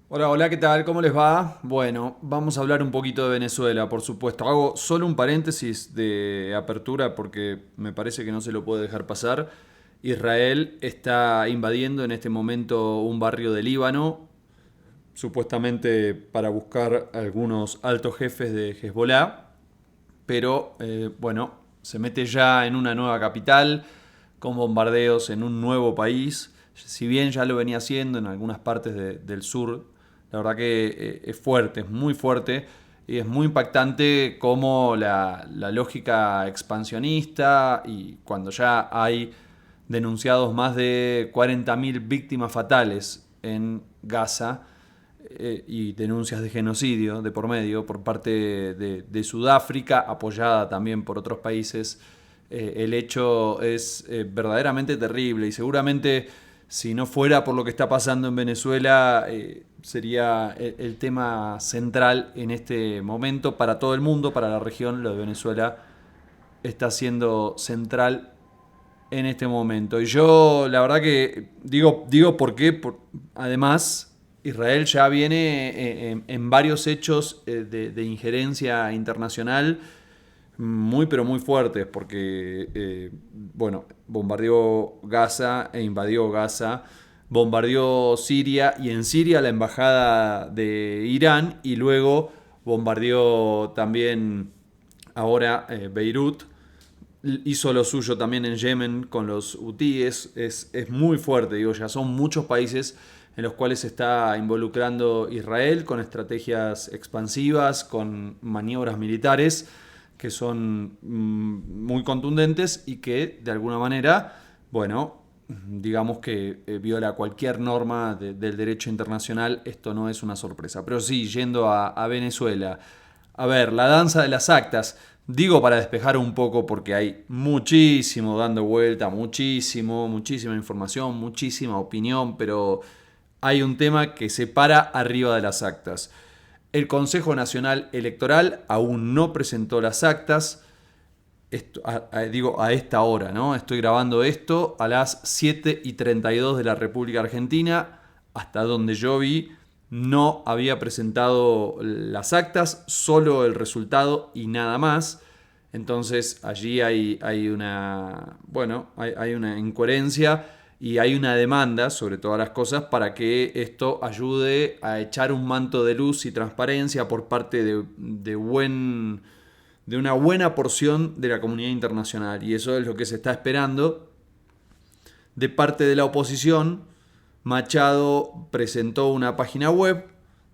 Hola, hola, ¿qué tal? ¿Cómo les va? Bueno, vamos a hablar un poquito de Venezuela, por supuesto. Hago solo un paréntesis de apertura porque me parece que no se lo puede dejar pasar. Israel está invadiendo en este momento un barrio de Líbano, supuestamente para buscar algunos altos jefes de Hezbollah, pero bueno, se mete ya en una nueva capital, con bombardeos en un nuevo país, si bien ya lo venía haciendo en algunas partes del sur. La verdad que es fuerte, es muy fuerte y es muy impactante cómo la lógica expansionista y cuando ya hay denunciados más de 40.000 víctimas fatales en Gaza, y denuncias de genocidio de por medio por parte de Sudáfrica, apoyada también por otros países. El hecho es verdaderamente terrible y seguramente si no fuera por lo que está pasando en Venezuela, sería el tema central en este momento para todo el mundo, para la región. Lo de Venezuela está siendo central en este momento. Y yo, la verdad que digo por qué. Además, Israel ya viene en varios hechos de injerencia internacional muy, pero muy fuertes, porque, bueno, bombardeó Gaza e invadió Gaza, bombardeó Siria y en Siria la embajada de Irán y luego bombardeó también ahora Beirut, hizo lo suyo también en Yemen con los hutíes. Es muy fuerte, digo, ya son muchos países en los cuales se está involucrando Israel con estrategias expansivas, con maniobras militares que son muy contundentes y que de alguna manera, bueno, digamos que viola cualquier norma del derecho internacional. Esto no es una sorpresa. Pero sí, yendo a Venezuela. A ver, la danza de las actas. Digo para despejar un poco porque hay muchísimo dando vuelta, muchísima información, muchísima opinión, pero hay un tema que se para arriba de las actas. El Consejo Nacional Electoral aún no presentó las actas. Digo a esta hora, ¿no? Estoy grabando esto a las 7:32 de la República Argentina. Hasta donde yo vi, no había presentado las actas, solo el resultado y nada más. Entonces allí hay una, bueno, hay una incoherencia y hay una demanda sobre todas las cosas para que esto ayude a echar un manto de luz y transparencia por parte de una buena porción de la comunidad internacional. Y eso es lo que se está esperando de parte de la oposición. Machado presentó una página web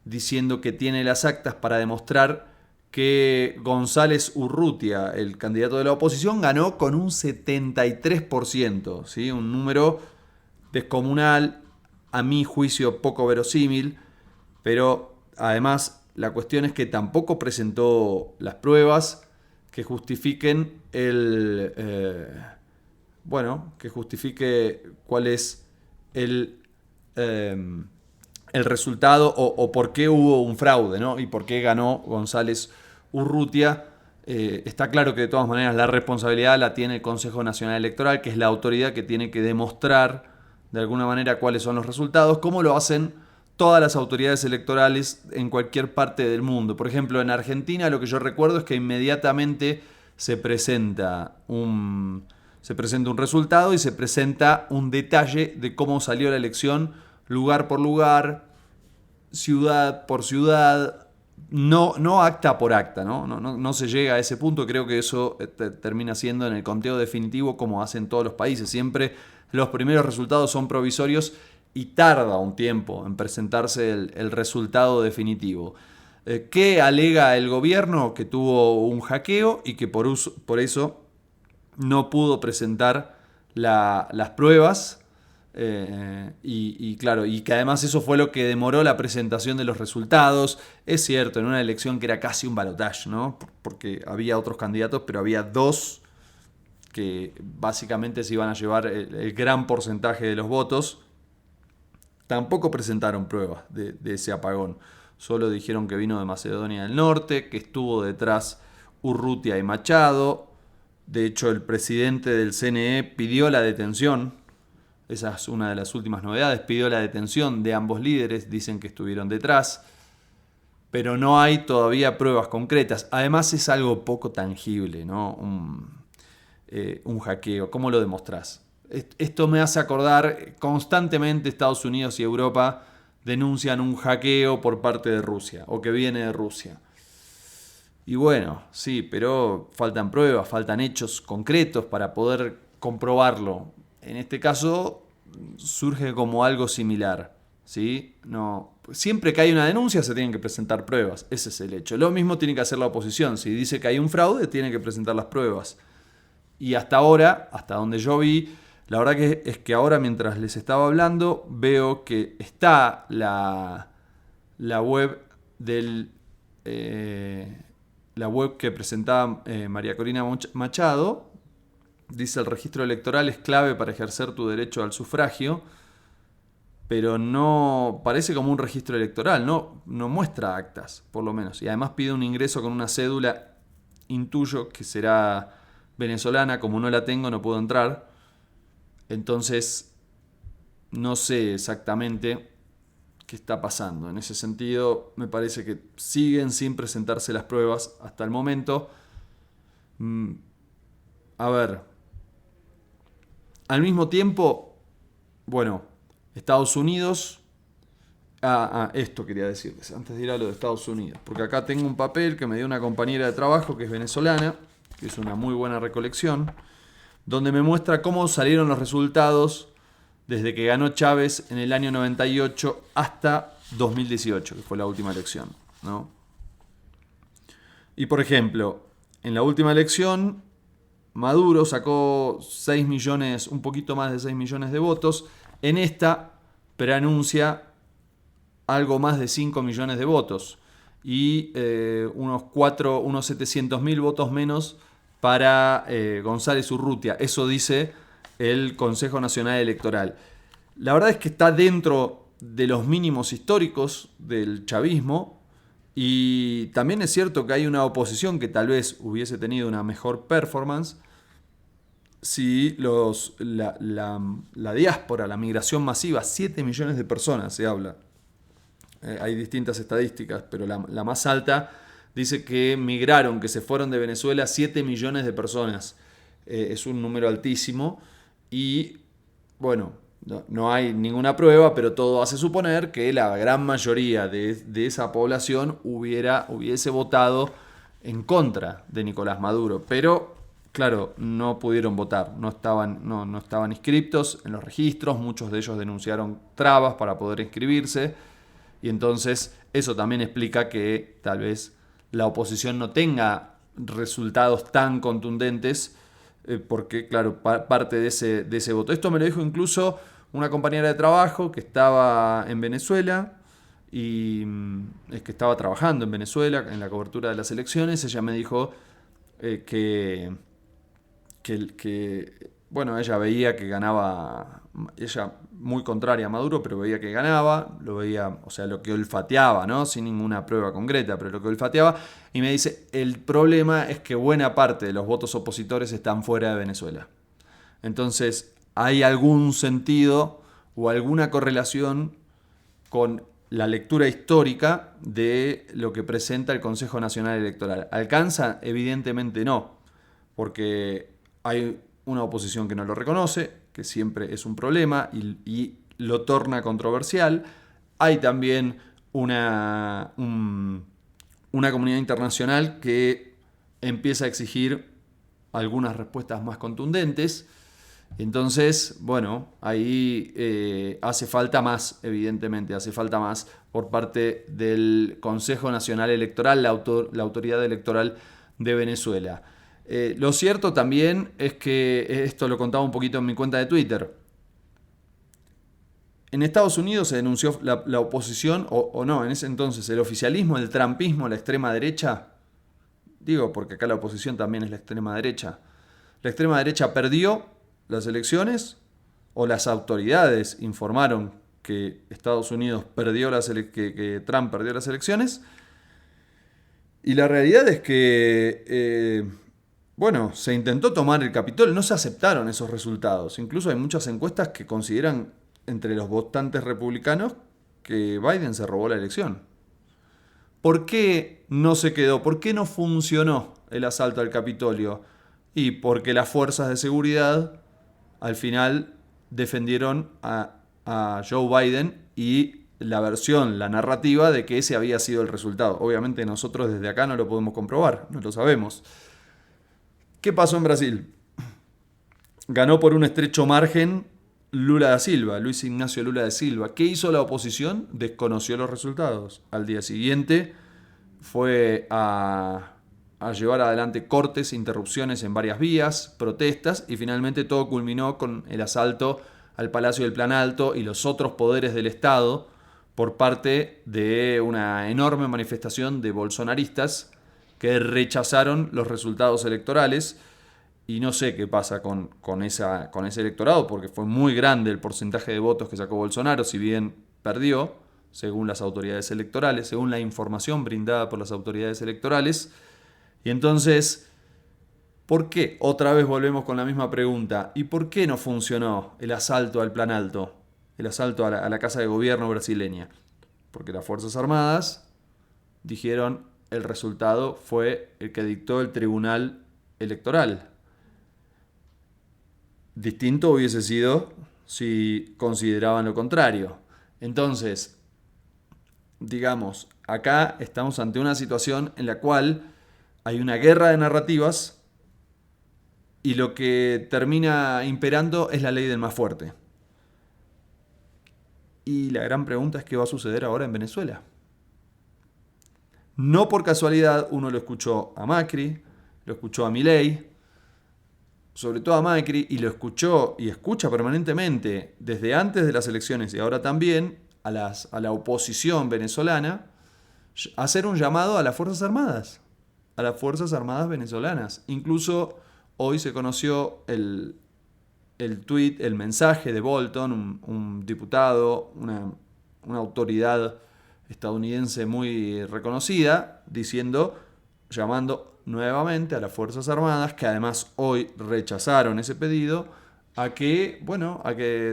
diciendo que tiene las actas para demostrar que González Urrutia, el candidato de la oposición, ganó con un 73%, ¿sí? Un número descomunal, a mi juicio poco verosímil, pero además la cuestión es que tampoco presentó las pruebas que justifiquen bueno, que justifique cuál es el, eh, el resultado o por qué hubo un fraude, ¿no? Y por qué ganó González Urrutia. Está claro que de todas maneras la responsabilidad la tiene el Consejo Nacional Electoral, que es la autoridad que tiene que demostrar de alguna manera cuáles son los resultados, como lo hacen todas las autoridades electorales en cualquier parte del mundo. Por ejemplo, en Argentina lo que yo recuerdo es que inmediatamente se presenta un resultado y se presenta un detalle de cómo salió la elección, lugar por lugar, ciudad por ciudad, no acta por acta, no se llega a ese punto. Creo que eso termina siendo en el conteo definitivo como hacen todos los países. Siempre los primeros resultados son provisorios y tarda un tiempo en presentarse el resultado definitivo. ¿Qué alega el gobierno? Que tuvo un hackeo y que por eso no pudo presentar las pruebas. Y claro, y que además eso fue lo que demoró la presentación de los resultados. Es cierto, en una elección que era casi un balotaje, ¿no? Porque había otros candidatos, pero había dos que básicamente se iban a llevar el gran porcentaje de los votos. Tampoco presentaron pruebas de ese apagón. Solo dijeron que vino de Macedonia del Norte, que estuvo detrás Urrutia y Machado. De hecho, el presidente del CNE pidió la detención esa es una de las últimas novedades. Pidió la detención de ambos líderes, dicen que estuvieron detrás, pero no hay todavía pruebas concretas. Además es algo poco tangible, ¿no? Un hackeo. ¿Cómo lo demostrás? Esto me hace acordar constantemente Estados Unidos y Europa denuncian un hackeo por parte de Rusia o que viene de Rusia. Y bueno, sí, pero faltan pruebas, faltan hechos concretos para poder comprobarlo. En este caso surge como algo similar, ¿sí? No, siempre que hay una denuncia se tienen que presentar pruebas, ese es el hecho. Lo mismo tiene que hacer la oposición, si dice que hay un fraude tiene que presentar las pruebas. Y hasta ahora, hasta donde yo vi, la verdad que es que ahora mientras les estaba hablando veo que está la web del... la web que presentaba María Corina Machado. Dice: el registro electoral es clave para ejercer tu derecho al sufragio, pero no parece como un registro electoral, no muestra actas, por lo menos. Y además pide un ingreso con una cédula, intuyo que será venezolana, como no la tengo no puedo entrar. Entonces no sé exactamente qué está pasando. En ese sentido, me parece que siguen sin presentarse las pruebas hasta el momento. A ver, al mismo tiempo, bueno, Estados Unidos... esto quería decirles, antes de ir a lo de Estados Unidos, porque acá tengo un papel que me dio una compañera de trabajo que es venezolana, que es una muy buena recolección, donde me muestra cómo salieron los resultados desde que ganó Chávez en el año 98 hasta 2018, que fue la última elección, ¿no? Y por ejemplo, en la última elección, Maduro sacó 6 millones, un poquito más de 6 millones de votos. En esta preanuncia algo más de 5 millones de votos y unos 700.000 votos menos para González Urrutia. Eso dice el Consejo Nacional Electoral. La verdad es que está dentro de los mínimos históricos del chavismo, y también es cierto que hay una oposición que tal vez hubiese tenido una mejor performance si la diáspora, la migración masiva, 7 millones de personas se habla. Hay distintas estadísticas, pero la más alta dice que migraron, que se fueron de Venezuela 7 millones de personas. Es un número altísimo y, bueno, no hay ninguna prueba, pero todo hace suponer que la gran mayoría de esa población hubiese votado en contra de Nicolás Maduro. Pero, claro, no pudieron votar, no estaban inscriptos en los registros, muchos de ellos denunciaron trabas para poder inscribirse. Y entonces eso también explica que tal vez la oposición no tenga resultados tan contundentes, porque, claro, parte de ese voto. Esto me lo dijo incluso una compañera de trabajo que estaba en Venezuela y es que estaba trabajando en Venezuela en la cobertura de las elecciones. Ella me dijo que bueno, ella veía que ganaba, ella muy contraria a Maduro, pero veía que ganaba, lo veía, o sea, lo que olfateaba, ¿no? Sin ninguna prueba concreta, pero lo que olfateaba, y me dice, el problema es que buena parte de los votos opositores están fuera de Venezuela. Entonces, ¿hay algún sentido o alguna correlación con la lectura histórica de lo que presenta el Consejo Nacional Electoral? ¿Alcanza? Evidentemente no, porque hay una oposición que no lo reconoce, que siempre es un problema y lo torna controversial. Hay también una comunidad internacional que empieza a exigir algunas respuestas más contundentes. Entonces, bueno, ahí hace falta más, evidentemente, hace falta más por parte del Consejo Nacional Electoral, la autoridad electoral de Venezuela. Lo cierto también es que, esto lo contaba un poquito en mi cuenta de Twitter, en Estados Unidos se denunció la oposición, o no, en ese entonces el oficialismo, el trumpismo, la extrema derecha, digo porque acá la oposición también es la extrema derecha perdió las elecciones, o las autoridades informaron que Estados Unidos que Trump perdió las elecciones, y la realidad es que Bueno, se intentó tomar el Capitolio, no se aceptaron esos resultados. Incluso hay muchas encuestas que consideran entre los votantes republicanos que Biden se robó la elección. ¿Por qué no se quedó? ¿Por qué no funcionó el asalto al Capitolio? Y porque las fuerzas de seguridad al final defendieron a Joe Biden y la versión, la narrativa de que ese había sido el resultado. Obviamente nosotros desde acá no lo podemos comprobar, no lo sabemos. ¿Qué pasó en Brasil? Ganó por un estrecho margen Lula da Silva, Luis Ignacio Lula da Silva. ¿Qué hizo la oposición? Desconoció los resultados. Al día siguiente fue a llevar adelante cortes, interrupciones en varias vías, protestas y finalmente todo culminó con el asalto al Palacio del Planalto y los otros poderes del Estado por parte de una enorme manifestación de bolsonaristas que rechazaron los resultados electorales. Y no sé qué pasa con ese electorado, porque fue muy grande el porcentaje de votos que sacó Bolsonaro, si bien perdió, según las autoridades electorales, según la información brindada por las autoridades electorales. Y entonces, ¿por qué? Otra vez volvemos con la misma pregunta. ¿Y por qué no funcionó el asalto al Planalto? El asalto a la Casa de Gobierno brasileña. Porque las Fuerzas Armadas dijeron el resultado fue el que dictó el Tribunal Electoral. Distinto hubiese sido si consideraban lo contrario. Entonces, digamos, acá estamos ante una situación en la cual hay una guerra de narrativas y lo que termina imperando es la ley del más fuerte. Y la gran pregunta es qué va a suceder ahora en Venezuela. No por casualidad uno lo escuchó a Macri, lo escuchó a Milei, sobre todo a Macri, y lo escuchó y escucha permanentemente desde antes de las elecciones y ahora también a la oposición venezolana, hacer un llamado a las Fuerzas Armadas, a las Fuerzas Armadas venezolanas. Incluso hoy se conoció el tuit, el mensaje de Bolton, un diputado, una autoridad estadounidense muy reconocida, llamando nuevamente a las Fuerzas Armadas, que además hoy rechazaron ese pedido, a que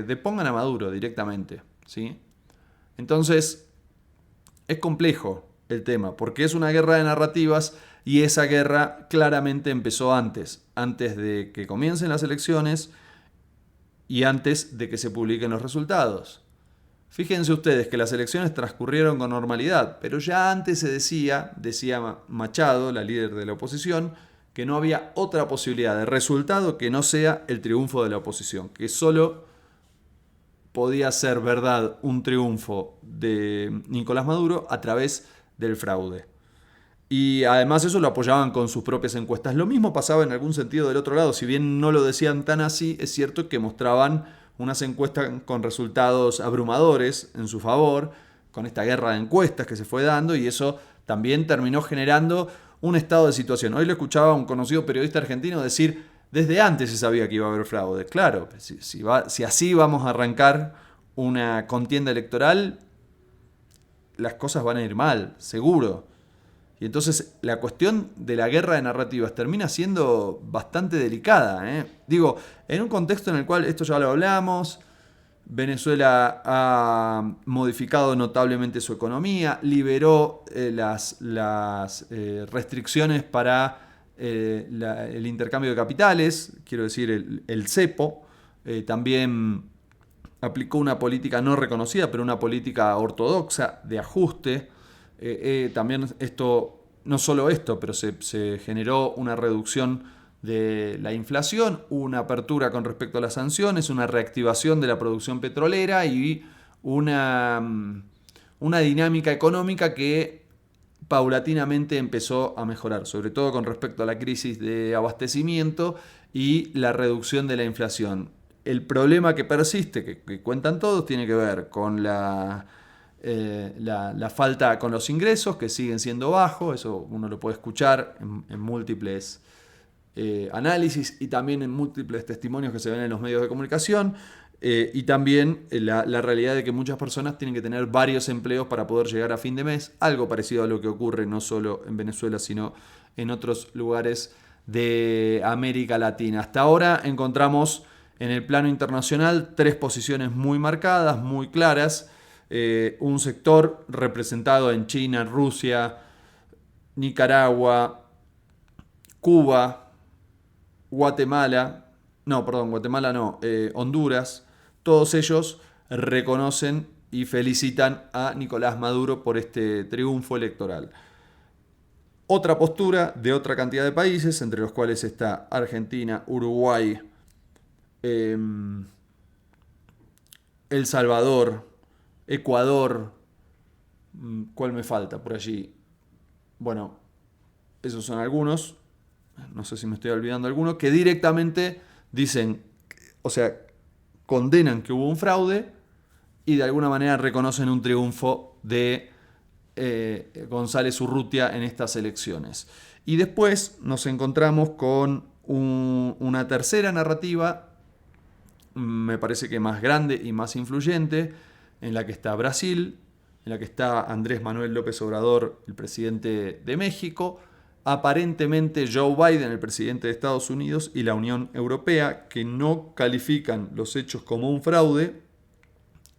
depongan a Maduro directamente, ¿sí? Entonces, es complejo el tema, porque es una guerra de narrativas y esa guerra claramente empezó antes de que comiencen las elecciones y antes de que se publiquen los resultados. Fíjense ustedes que las elecciones transcurrieron con normalidad, pero ya antes se decía Machado, la líder de la oposición, que no había otra posibilidad de resultado que no sea el triunfo de la oposición, que solo podía ser verdad un triunfo de Nicolás Maduro a través del fraude. Y además eso lo apoyaban con sus propias encuestas. Lo mismo pasaba en algún sentido del otro lado, si bien no lo decían tan así, es cierto que mostraban unas encuestas con resultados abrumadores en su favor, con esta guerra de encuestas que se fue dando, y eso también terminó generando un estado de situación. Hoy lo escuchaba un conocido periodista argentino decir, desde antes se sabía que iba a haber fraude. Claro, si así vamos a arrancar una contienda electoral, las cosas van a ir mal, seguro. Y entonces la cuestión de la guerra de narrativas termina siendo bastante delicada, ¿eh? Digo, en un contexto en el cual, esto ya lo hablamos, Venezuela ha modificado notablemente su economía, liberó las restricciones para el intercambio de capitales, quiero decir, el cepo, también aplicó una política no reconocida, pero una política ortodoxa de ajuste. También esto, no solo esto, pero se generó una reducción de la inflación, una apertura con respecto a las sanciones, una reactivación de la producción petrolera y una dinámica económica que paulatinamente empezó a mejorar, sobre todo con respecto a la crisis de abastecimiento y la reducción de la inflación. El problema que persiste, que cuentan todos, tiene que ver con la falta, con los ingresos que siguen siendo bajos, eso uno lo puede escuchar en múltiples análisis y también en múltiples testimonios que se ven en los medios de comunicación, y también la realidad de que muchas personas tienen que tener varios empleos para poder llegar a fin de mes, algo parecido a lo que ocurre no solo en Venezuela, sino en otros lugares de América Latina. Hasta ahora encontramos en el plano internacional 3 posiciones muy marcadas, muy claras. Un sector representado en China, Rusia, Nicaragua, Cuba, Honduras. Todos ellos reconocen y felicitan a Nicolás Maduro por este triunfo electoral. Otra postura de otra cantidad de países, entre los cuales está Argentina, Uruguay, El Salvador, Ecuador, ¿cuál me falta por allí? Bueno, esos son algunos, no sé si me estoy olvidando alguno, que directamente dicen, o sea, condenan que hubo un fraude y de alguna manera reconocen un triunfo de González Urrutia en estas elecciones. Y después nos encontramos con una tercera narrativa, me parece que más grande y más influyente, en la que está Brasil, en la que está Andrés Manuel López Obrador, el presidente de México, aparentemente Joe Biden, el presidente de Estados Unidos, y la Unión Europea, que no califican los hechos como un fraude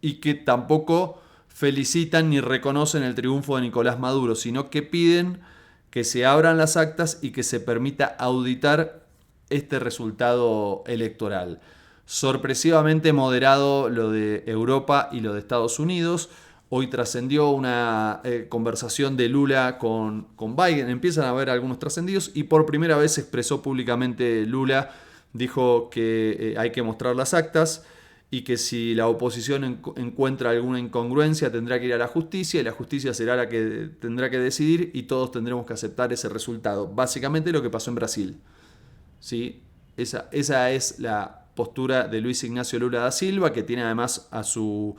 y que tampoco felicitan ni reconocen el triunfo de Nicolás Maduro, sino que piden que se abran las actas y que se permita auditar este resultado electoral. Sorpresivamente moderado lo de Europa y lo de Estados Unidos. Hoy trascendió una conversación de Lula con Biden. Empiezan a haber algunos trascendidos y por primera vez expresó públicamente Lula. Dijo que hay que mostrar las actas y que si la oposición encuentra alguna incongruencia tendrá que ir a la justicia y la justicia será la que tendrá que decidir y todos tendremos que aceptar ese resultado. Básicamente lo que pasó en Brasil. ¿Sí? Esa es la postura de Luis Ignacio Lula da Silva, que tiene además a su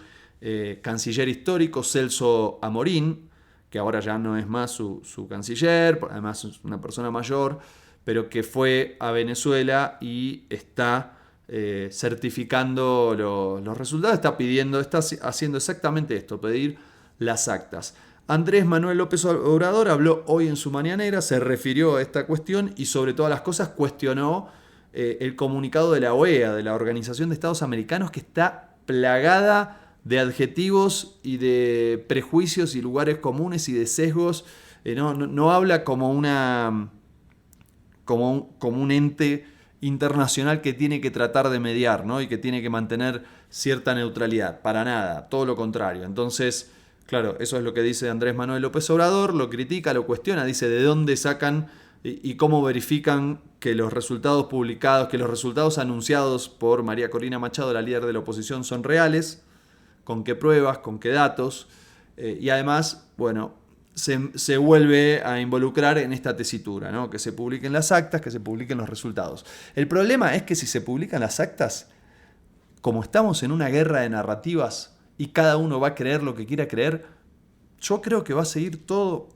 canciller histórico, Celso Amorín, que ahora ya no es más su canciller, además es una persona mayor, pero que fue a Venezuela y está certificando los resultados, está haciendo exactamente esto, pedir las actas. Andrés Manuel López Obrador habló hoy en su mañanera, se refirió a esta cuestión y sobre todas las cosas cuestionó el comunicado de la OEA, de la Organización de Estados Americanos, que está plagada de adjetivos y de prejuicios y lugares comunes y de sesgos. No habla como un ente internacional que tiene que tratar de mediar, ¿no? Y que tiene que mantener cierta neutralidad. Para nada, todo lo contrario. Entonces, claro, eso es lo que dice Andrés Manuel López Obrador, lo critica, lo cuestiona, dice de dónde sacan y cómo verifican que los resultados publicados, que los resultados anunciados por María Corina Machado, la líder de la oposición, son reales, con qué pruebas, con qué datos, y además, bueno, se vuelve a involucrar en esta tesitura, ¿no? Que se publiquen las actas, que se publiquen los resultados. El problema es que si se publican las actas, como estamos en una guerra de narrativas y cada uno va a creer lo que quiera creer, yo creo que va a seguir todo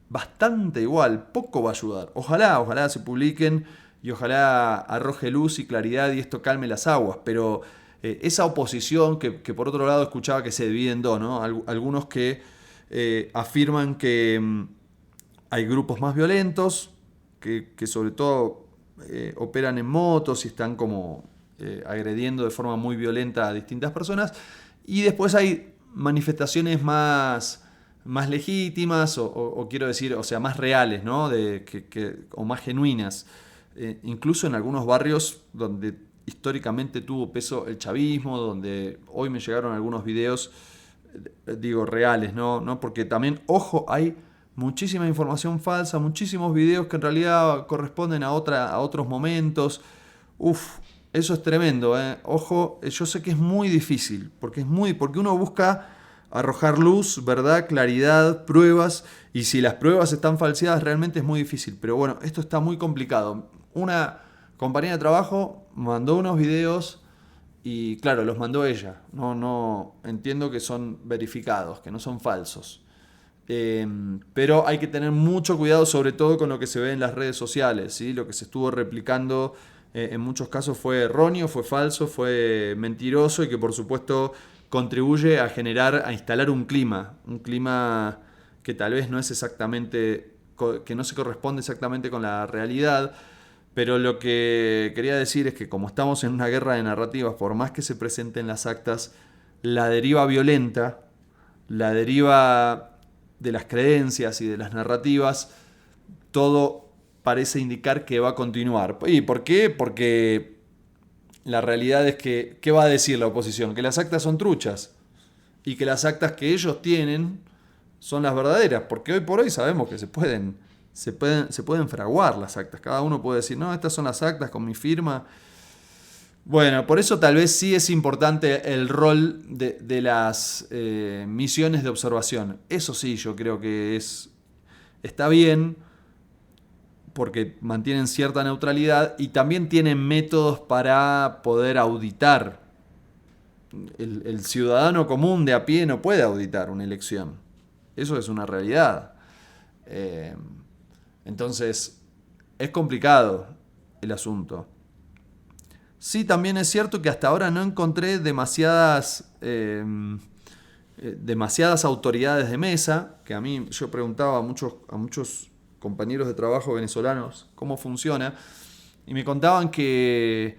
bastante igual, poco va a ayudar. Ojalá se publiquen y ojalá arroje luz y claridad y esto calme las aguas, pero esa oposición que por otro lado escuchaba que se divide en dos, ¿no? Algunos que afirman que hay grupos más violentos, que sobre todo operan en motos y están como agrediendo de forma muy violenta a distintas personas, y después hay manifestaciones más legítimas o quiero decir, o sea, más reales, ¿no? O más genuinas. Incluso en algunos barrios donde históricamente tuvo peso el chavismo, donde hoy me llegaron algunos videos, digo, reales, ¿no? Porque también, ojo, hay muchísima información falsa, muchísimos videos que en realidad corresponden a otros momentos. Eso es tremendo, ¿eh? Ojo, yo sé que es muy difícil, porque uno busca arrojar luz, verdad, claridad, pruebas, y si las pruebas están falseadas realmente es muy difícil, pero bueno, esto está muy complicado. Una compañera de trabajo mandó unos videos y claro, los mandó ella, no entiendo que son verificados, que no son falsos. Pero hay que tener mucho cuidado sobre todo con lo que se ve en las redes sociales, ¿sí? Lo que se estuvo replicando en muchos casos fue erróneo, fue falso, fue mentiroso y que por supuesto contribuye a instalar un clima que tal vez no es exactamente que no se corresponde exactamente con la realidad. Pero lo que quería decir es que como estamos en una guerra de narrativas, por más que se presenten las actas, la deriva violenta, la deriva de las creencias y de las narrativas, todo parece indicar que va a continuar. ¿Y por qué? Porque la realidad es que, ¿qué va a decir la oposición? Que las actas son truchas y que las actas que ellos tienen son las verdaderas, porque hoy por hoy sabemos que se pueden fraguar las actas. Cada uno puede decir, no, estas son las actas con mi firma. Bueno, por eso tal vez sí es importante el rol de las misiones de observación. Eso sí, yo creo que está bien porque mantienen cierta neutralidad y también tienen métodos para poder auditar. El ciudadano común de a pie no puede auditar una elección. Eso es una realidad. Entonces, es complicado el asunto. Sí, también es cierto que hasta ahora no encontré demasiadas autoridades de mesa, que yo preguntaba a muchos compañeros de trabajo venezolanos cómo funciona, y me contaban que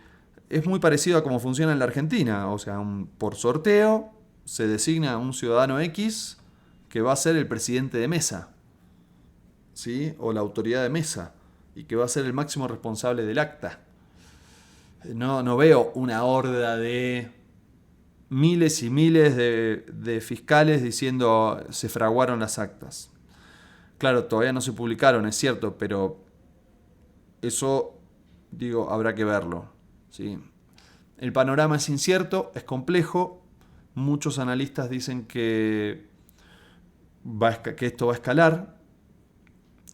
es muy parecido a cómo funciona en la Argentina. O sea, por sorteo se designa un ciudadano X que va a ser el presidente de mesa, ¿sí? O la autoridad de mesa, y que va a ser el máximo responsable del acta. No veo una horda de miles y miles de fiscales diciendo se fraguaron las actas. Claro, todavía no se publicaron, es cierto, pero eso, habrá que verlo, ¿sí? El panorama es incierto, es complejo. Muchos analistas dicen que esto va a escalar.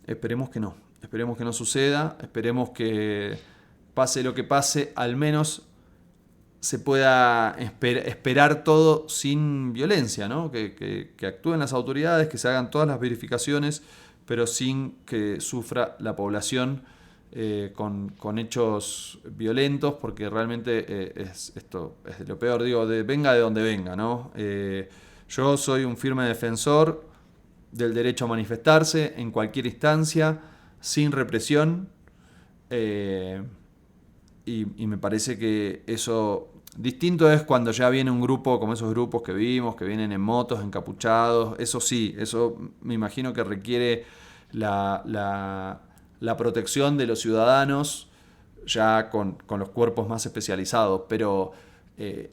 Esperemos que no suceda, esperemos que pase lo que pase, al menos se pueda esperar todo sin violencia, ¿no? Que actúen las autoridades, que se hagan todas las verificaciones, pero sin que sufra la población con hechos violentos, porque realmente esto es de lo peor, venga de donde venga, ¿no? Yo soy un firme defensor del derecho a manifestarse en cualquier instancia, sin represión, y me parece que eso... Distinto es cuando ya viene un grupo como esos grupos que vimos, que vienen en motos, encapuchados. Eso sí, eso me imagino que requiere la protección de los ciudadanos ya con los cuerpos más especializados. Pero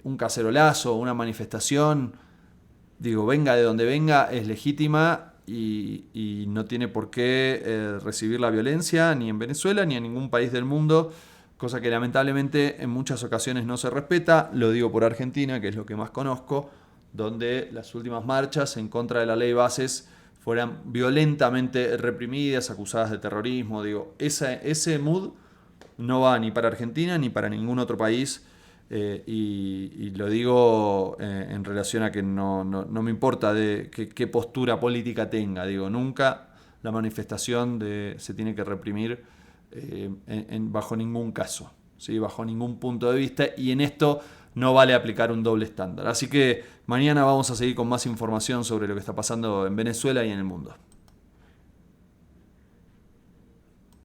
un cacerolazo, una manifestación, venga de donde venga, es legítima y no tiene por qué recibir la violencia ni en Venezuela ni en ningún país del mundo. Cosa que lamentablemente en muchas ocasiones no se respeta. Lo digo por Argentina, que es lo que más conozco, donde las últimas marchas en contra de la ley Bases fueran violentamente reprimidas, acusadas de terrorismo. Ese mood no va ni para Argentina ni para ningún otro país. Y lo digo en relación a que no me importa qué postura política tenga. Nunca la manifestación se tiene que reprimir bajo ningún caso, ¿sí? Bajo ningún punto de vista, y en esto no vale aplicar un doble estándar. Así que mañana vamos a seguir con más información sobre lo que está pasando en Venezuela y en el mundo.